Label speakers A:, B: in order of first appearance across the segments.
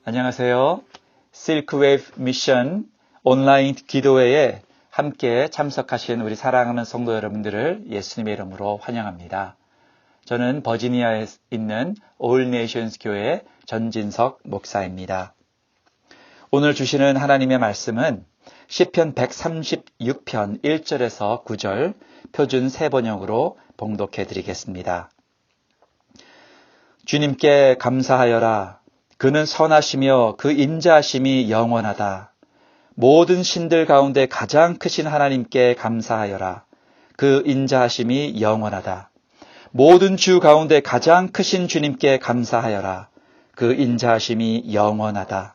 A: 안녕하세요. 실크웨이브 미션 온라인 기도회에 함께 참석하신 우리 사랑하는 성도 여러분들을 예수님의 이름으로 환영합니다. 저는 버지니아에 있는 올 네이션스 교회 전진석 목사입니다. 오늘 주시는 하나님의 말씀은 시편 136편 1절에서 9절 표준 세번역으로 봉독해 드리겠습니다. 주님께 감사하여라. 그는 선하시며 그 인자하심이 영원하다. 모든 신들 가운데 가장 크신 하나님께 감사하여라. 그 인자하심이 영원하다. 모든 주 가운데 가장 크신 주님께 감사하여라. 그 인자하심이 영원하다.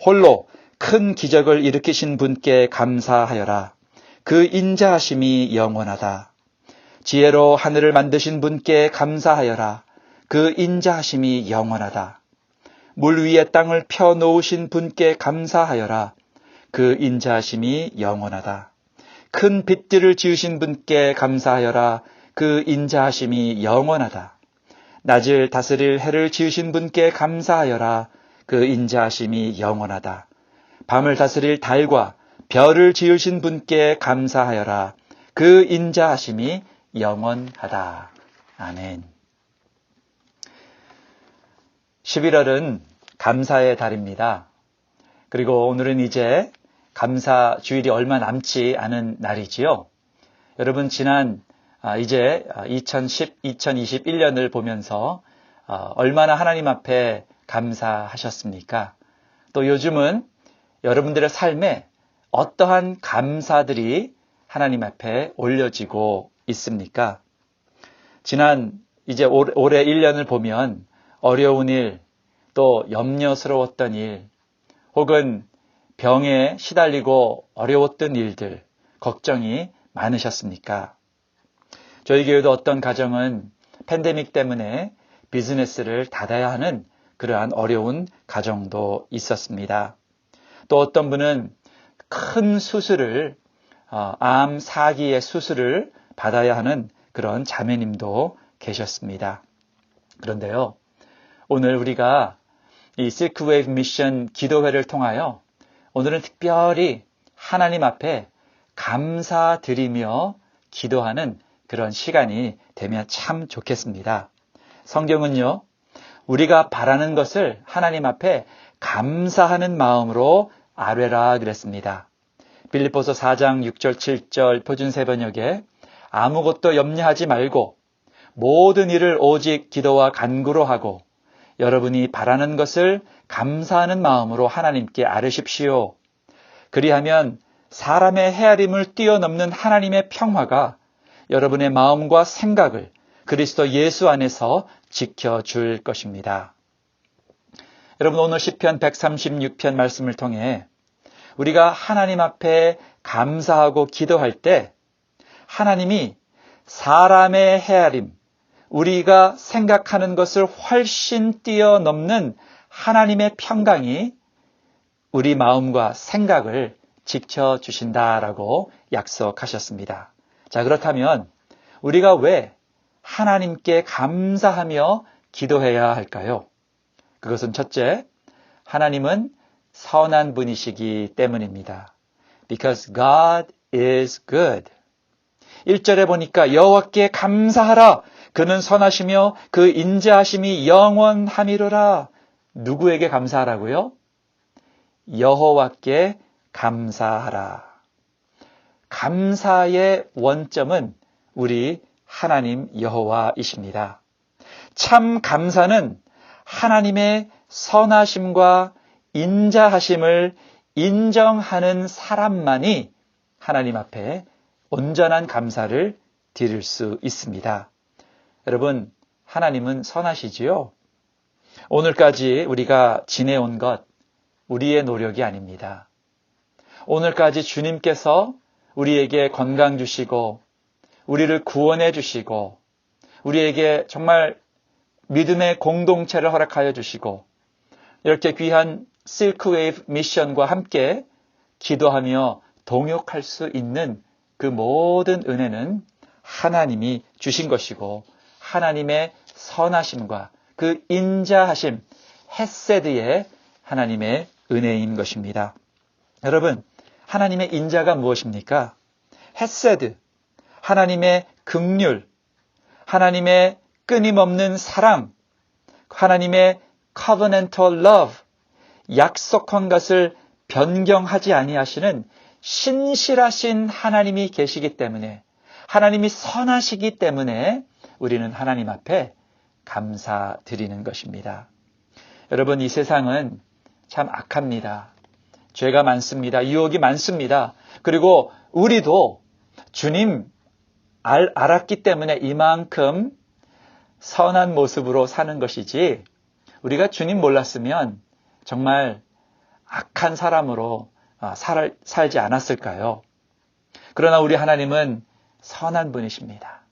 A: 홀로 큰 기적을 일으키신 분께 감사하여라. 그 인자하심이 영원하다. 지혜로 하늘을 만드신 분께 감사하여라. 그 인자하심이 영원하다. 물 위에 땅을 펴놓으신 분께 감사하여라. 그 인자하심이 영원하다. 큰 빛들을 지으신 분께 감사하여라. 그 인자하심이 영원하다. 낮을 다스릴 해를 지으신 분께 감사하여라. 그 인자하심이 영원하다. 밤을 다스릴 달과 별을 지으신 분께 감사하여라. 그 인자하심이 영원하다. 아멘. 11월은 감사의 달입니다. 그리고 오늘은 이제 감사 주일이 얼마 남지 않은 날이지요. 여러분 이제 2021년을 보면서 얼마나 하나님 앞에 감사하셨습니까? 또 요즘은 여러분들의 삶에 어떠한 감사들이 하나님 앞에 올려지고 있습니까? 이제 올해 1년을 보면 어려운 일, 또 염려스러웠던 일, 혹은 병에 시달리고 어려웠던 일들, 걱정이 많으셨습니까? 저희 교회도 어떤 가정은 팬데믹 때문에 비즈니스를 닫아야 하는 그러한 어려운 가정도 있었습니다. 또 어떤 분은 큰 수술을, 암 4기의 수술을 받아야 하는 그런 자매님도 계셨습니다. 그런데요, 오늘 우리가 이 실크웨이브 미션 기도회를 통하여 오늘은 특별히 하나님 앞에 감사드리며 기도하는 그런 시간이 되면 참 좋겠습니다. 성경은요, 우리가 바라는 것을 하나님 앞에 감사하는 마음으로 아뢰라 그랬습니다. 빌립보서 4장 6절 7절 표준 세번역에 아무것도 염려하지 말고 모든 일을 오직 기도와 간구로 하고 여러분이 바라는 것을 감사하는 마음으로 하나님께 아뢰십시오. 그리하면 사람의 헤아림을 뛰어넘는 하나님의 평화가 여러분의 마음과 생각을 그리스도 예수 안에서 지켜줄 것입니다. 여러분, 오늘 시편 136편 말씀을 통해 우리가 하나님 앞에 감사하고 기도할 때 하나님이 사람의 헤아림, 우리가 생각하는 것을 훨씬 뛰어넘는 하나님의 평강이 우리 마음과 생각을 지켜주신다라고 약속하셨습니다. 자, 그렇다면 우리가 왜 하나님께 감사하며 기도해야 할까요? 그것은 첫째, 하나님은 선한 분이시기 때문입니다. Because God is good. 1절에 보니까 여호와께 감사하라. 그는 선하시며 그 인자하심이 영원함이로라. 누구에게 감사하라고요? 여호와께 감사하라. 감사의 원점은 우리 하나님 여호와이십니다. 참 감사는 하나님의 선하심과 인자하심을 인정하는 사람만이 하나님 앞에 온전한 감사를 드릴 수 있습니다. 여러분, 하나님은 선하시지요? 오늘까지 우리가 지내온 것, 우리의 노력이 아닙니다. 오늘까지 주님께서 우리에게 건강 주시고, 우리를 구원해 주시고, 우리에게 정말 믿음의 공동체를 허락하여 주시고, 이렇게 귀한 실크웨이브 미션과 함께 기도하며 동역할 수 있는 그 모든 은혜는 하나님이 주신 것이고, 하나님의 선하심과 그 인자하심, 헤세드의 하나님의 은혜인 것입니다. 여러분, 하나님의 인자가 무엇입니까? 헤세드, 하나님의 긍휼, 하나님의 끊임없는 사랑, 하나님의 covenantal love, 약속한 것을 변경하지 아니하시는 신실하신 하나님이 계시기 때문에, 하나님이 선하시기 때문에 우리는 하나님 앞에 감사드리는 것입니다. 여러분, 이 세상은 참 악합니다. 죄가 많습니다. 유혹이 많습니다. 그리고 우리도 주님 알았기 때문에 이만큼 선한 모습으로 사는 것이지, 우리가 주님 몰랐으면 정말 악한 사람으로 살지 않았을까요? 그러나 우리 하나님은 선한 분이십니다.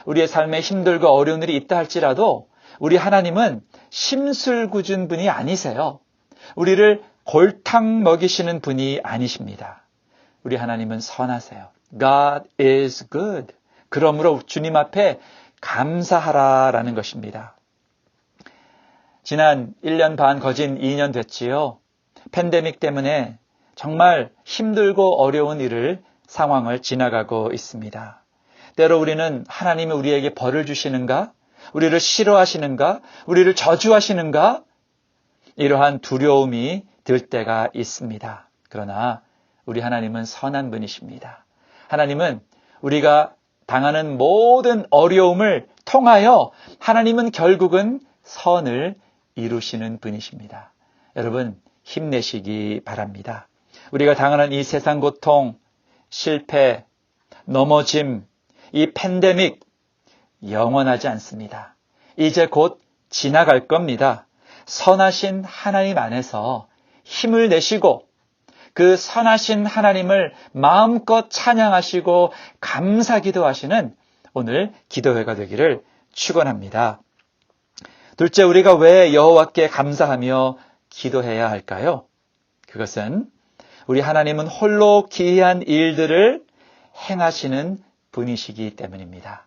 A: 우리의 삶에 힘들고 어려운 일이 있다 할지라도 우리 하나님은 심술궂은 분이 아니세요. 우리를 골탕 먹이시는 분이 아니십니다. 우리 하나님은 선하세요. God is good. 그러므로 주님 앞에 감사하라라는 것입니다. 지난 1년 반 거진 2년 됐지요. 팬데믹 때문에 정말 힘들고 어려운 상황을 지나가고 있습니다. 때로 우리는 하나님이 우리에게 벌을 주시는가? 우리를 싫어하시는가? 우리를 저주하시는가? 이러한 두려움이 들 때가 있습니다. 그러나 우리 하나님은 선한 분이십니다. 하나님은 우리가 당하는 모든 어려움을 통하여 하나님은 결국은 선을 이루시는 분이십니다. 여러분, 힘내시기 바랍니다. 우리가 당하는 이 세상 고통, 실패, 넘어짐, 이 팬데믹 영원하지 않습니다. 이제 곧 지나갈 겁니다. 선하신 하나님 안에서 힘을 내시고 그 선하신 하나님을 마음껏 찬양하시고 감사기도하시는 오늘 기도회가 되기를 축원합니다. 둘째, 우리가 왜 여호와께 감사하며 기도해야 할까요? 그것은 우리 하나님은 홀로 기이한 일들을 행하시는 분이시기 때문입니다.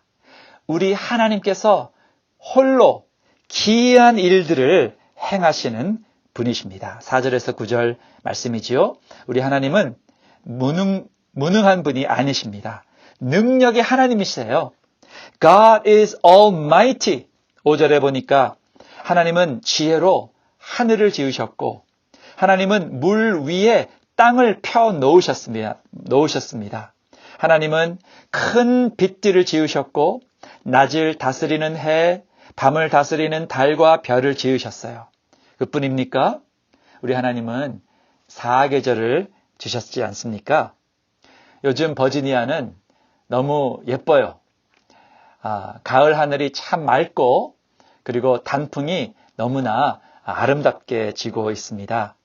A: 우리 하나님께서 홀로 기이한 일들을 행하시는 분이십니다. 4절에서 9절 말씀이지요. 우리 하나님은 무능한 분이 아니십니다. 능력의 하나님이세요. God is almighty. 5절에 보니까 하나님은 지혜로 하늘을 지으셨고 하나님은 물 위에 땅을 펴 놓으셨습니다. 하나님은 큰 빛들을 지으셨고 낮을 다스리는 해, 밤을 다스리는 달과 별을 지으셨어요. 그뿐입니까? 우리 하나님은 사계절을 주셨지 않습니까? 요즘 버지니아는 너무 예뻐요. 가을 하늘이 참 맑고 그리고 단풍이 너무나 아름답게 지고 있습니다.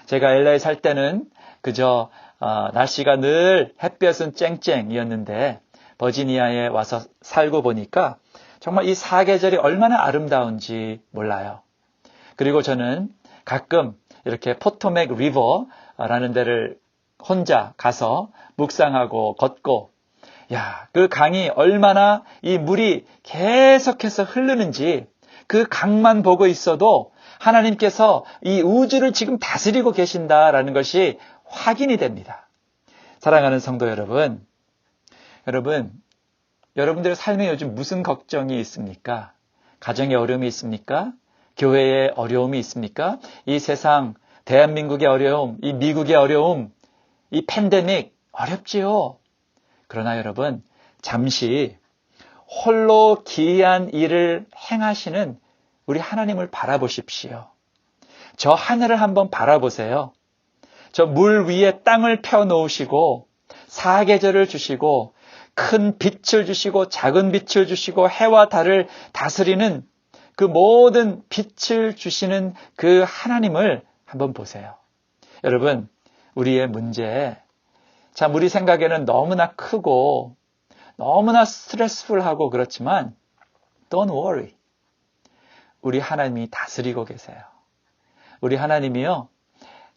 A: 제가 LA에 살 때는 그저 날씨가 늘 햇볕은 쨍쨍이었는데 버지니아에 와서 살고 보니까 정말 이 사계절이 얼마나 아름다운지 몰라요. 그리고 저는 가끔 이렇게 포토맥 리버라는 데를 혼자 가서 묵상하고 걷고 그 강이 얼마나 이 물이 계속해서 흐르는지 그 강만 보고 있어도 하나님께서 이 우주를 지금 다스리고 계신다라는 것이 확인이 됩니다. 사랑하는 성도 여러분, 여러분들의 삶에 요즘 무슨 걱정이 있습니까? 가정에 어려움이 있습니까? 교회에 어려움이 있습니까? 이 세상, 대한민국의 어려움, 이 미국의 어려움, 이 팬데믹 어렵지요. 그러나 여러분, 잠시 홀로 기이한 일을 행하시는 우리 하나님을 바라보십시오. 저 하늘을 한번 바라보세요. 저 물 위에 땅을 펴놓으시고 사계절을 주시고 큰 빛을 주시고 작은 빛을 주시고 해와 달을 다스리는 그 모든 빛을 주시는 그 하나님을 한번 보세요. 여러분, 우리의 문제, 참 우리 생각에는 너무나 크고 너무나 스트레스풀하고 그렇지만 don't worry. 우리 하나님이 다스리고 계세요. 우리 하나님이요,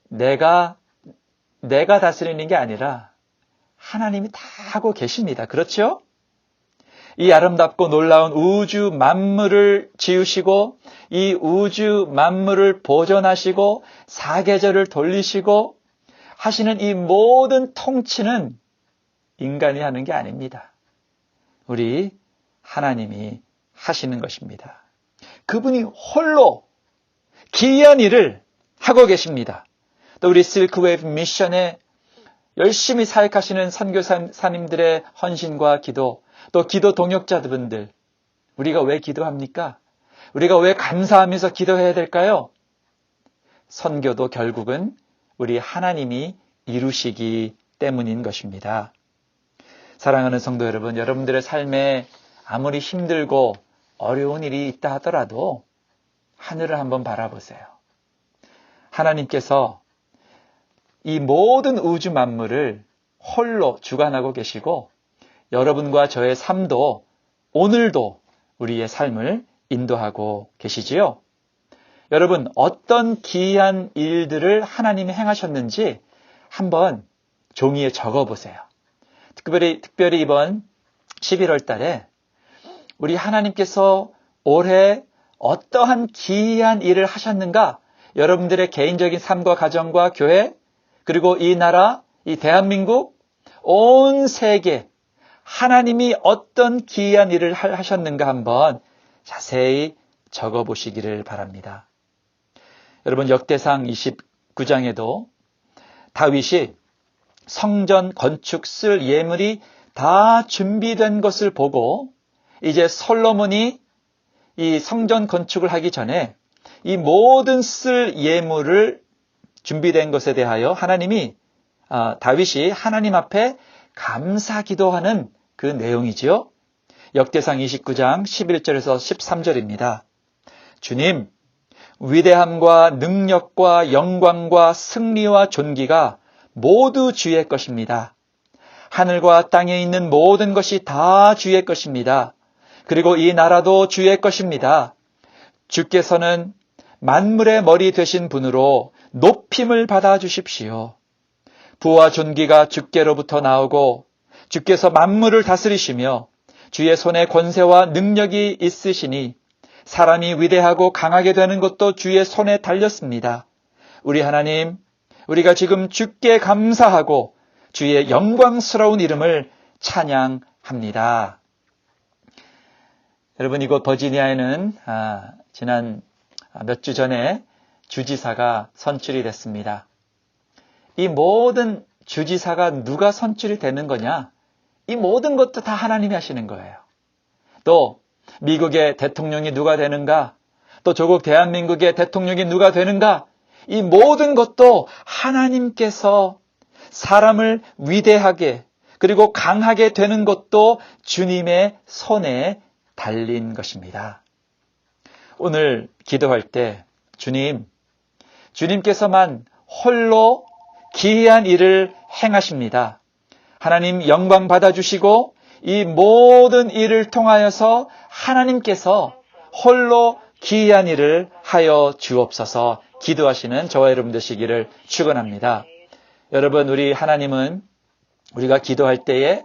A: 내가 다스리는 게 아니라 하나님이 다 하고 계십니다. 그렇죠? 이 아름답고 놀라운 우주 만물을 지으시고 이 우주 만물을 보존하시고 사계절을 돌리시고 하시는 이 모든 통치는 인간이 하는 게 아닙니다. 우리 하나님이 하시는 것입니다. 그분이 홀로 기이한 일을 하고 계십니다. 또 우리 실크웨이브 미션에 열심히 사역하시는 선교사님들의 헌신과 기도, 또 기도 동역자분들, 우리가 왜 기도합니까? 우리가 왜 감사하면서 기도해야 될까요? 선교도 결국은 우리 하나님이 이루시기 때문인 것입니다. 사랑하는 성도 여러분, 여러분들의 삶에 아무리 힘들고 어려운 일이 있다 하더라도 하늘을 한번 바라보세요. 하나님께서 이 모든 우주 만물을 홀로 주관하고 계시고 여러분과 저의 삶도 오늘도 우리의 삶을 인도하고 계시지요. 여러분, 어떤 기이한 일들을 하나님이 행하셨는지 한번 종이에 적어보세요. 특별히 이번 11월 달에 우리 하나님께서 올해 어떠한 기이한 일을 하셨는가, 여러분들의 개인적인 삶과 가정과 교회, 그리고 이 나라, 이 대한민국, 온 세계, 하나님이 어떤 기이한 일을 하셨는가 한번 자세히 적어보시기를 바랍니다. 여러분, 역대상 29장에도 다윗이 성전 건축 쓸 예물이 다 준비된 것을 보고 이제 솔로몬이 이 성전 건축을 하기 전에 이 모든 쓸 예물을 준비된 것에 대하여 다윗이 하나님 앞에 감사 기도하는 그 내용이지요. 역대상 29장 11절에서 13절입니다. 주님, 위대함과 능력과 영광과 승리와 존귀가 모두 주의 것입니다. 하늘과 땅에 있는 모든 것이 다 주의 것입니다. 그리고 이 나라도 주의 것입니다. 주께서는 만물의 머리 되신 분으로 높임을 받아 주십시오. 부와 존귀가 주께로부터 나오고 주께서 만물을 다스리시며 주의 손에 권세와 능력이 있으시니 사람이 위대하고 강하게 되는 것도 주의 손에 달렸습니다. 우리 하나님, 우리가 지금 주께 감사하고 주의 영광스러운 이름을 찬양합니다. 여러분, 이곳 버지니아에는 지난 몇 주 전에 주지사가 선출이 됐습니다. 이 모든 주지사가 누가 선출이 되는 거냐? 이 모든 것도 다 하나님이 하시는 거예요. 또 미국의 대통령이 누가 되는가? 또 조국 대한민국의 대통령이 누가 되는가? 이 모든 것도 하나님께서 사람을 위대하게 그리고 강하게 되는 것도 주님의 손에 달린 것입니다. 오늘 기도할 때 주님께서만 홀로 기이한 일을 행하십니다. 하나님 영광 받아주시고 이 모든 일을 통하여서 하나님께서 홀로 기이한 일을 하여 주옵소서 기도하시는 저와 여러분 되시기를 축원합니다. 여러분, 우리 하나님은 우리가 기도할 때에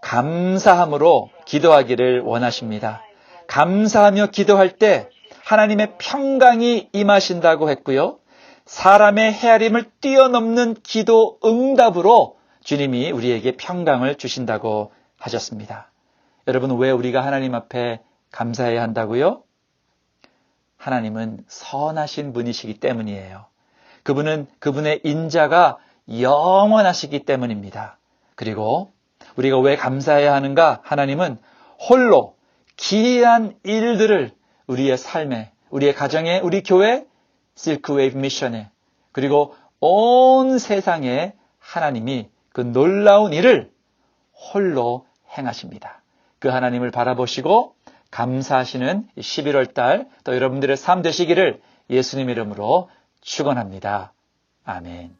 A: 감사함으로 기도하기를 원하십니다. 감사하며 기도할 때 하나님의 평강이 임하신다고 했고요. 사람의 헤아림을 뛰어넘는 기도 응답으로 주님이 우리에게 평강을 주신다고 하셨습니다. 여러분, 왜 우리가 하나님 앞에 감사해야 한다고요? 하나님은 선하신 분이시기 때문이에요. 그분의 인자가 영원하시기 때문입니다. 그리고 우리가 왜 감사해야 하는가? 하나님은 홀로 기이한 일들을 우리의 삶에, 우리의 가정에, 우리 교회, 실크웨이브 미션에, 그리고 온 세상에 하나님이 그 놀라운 일을 홀로 행하십니다. 그 하나님을 바라보시고 감사하시는 11월 달 또 여러분들의 삶 되시기를 예수님 이름으로 축원합니다. 아멘.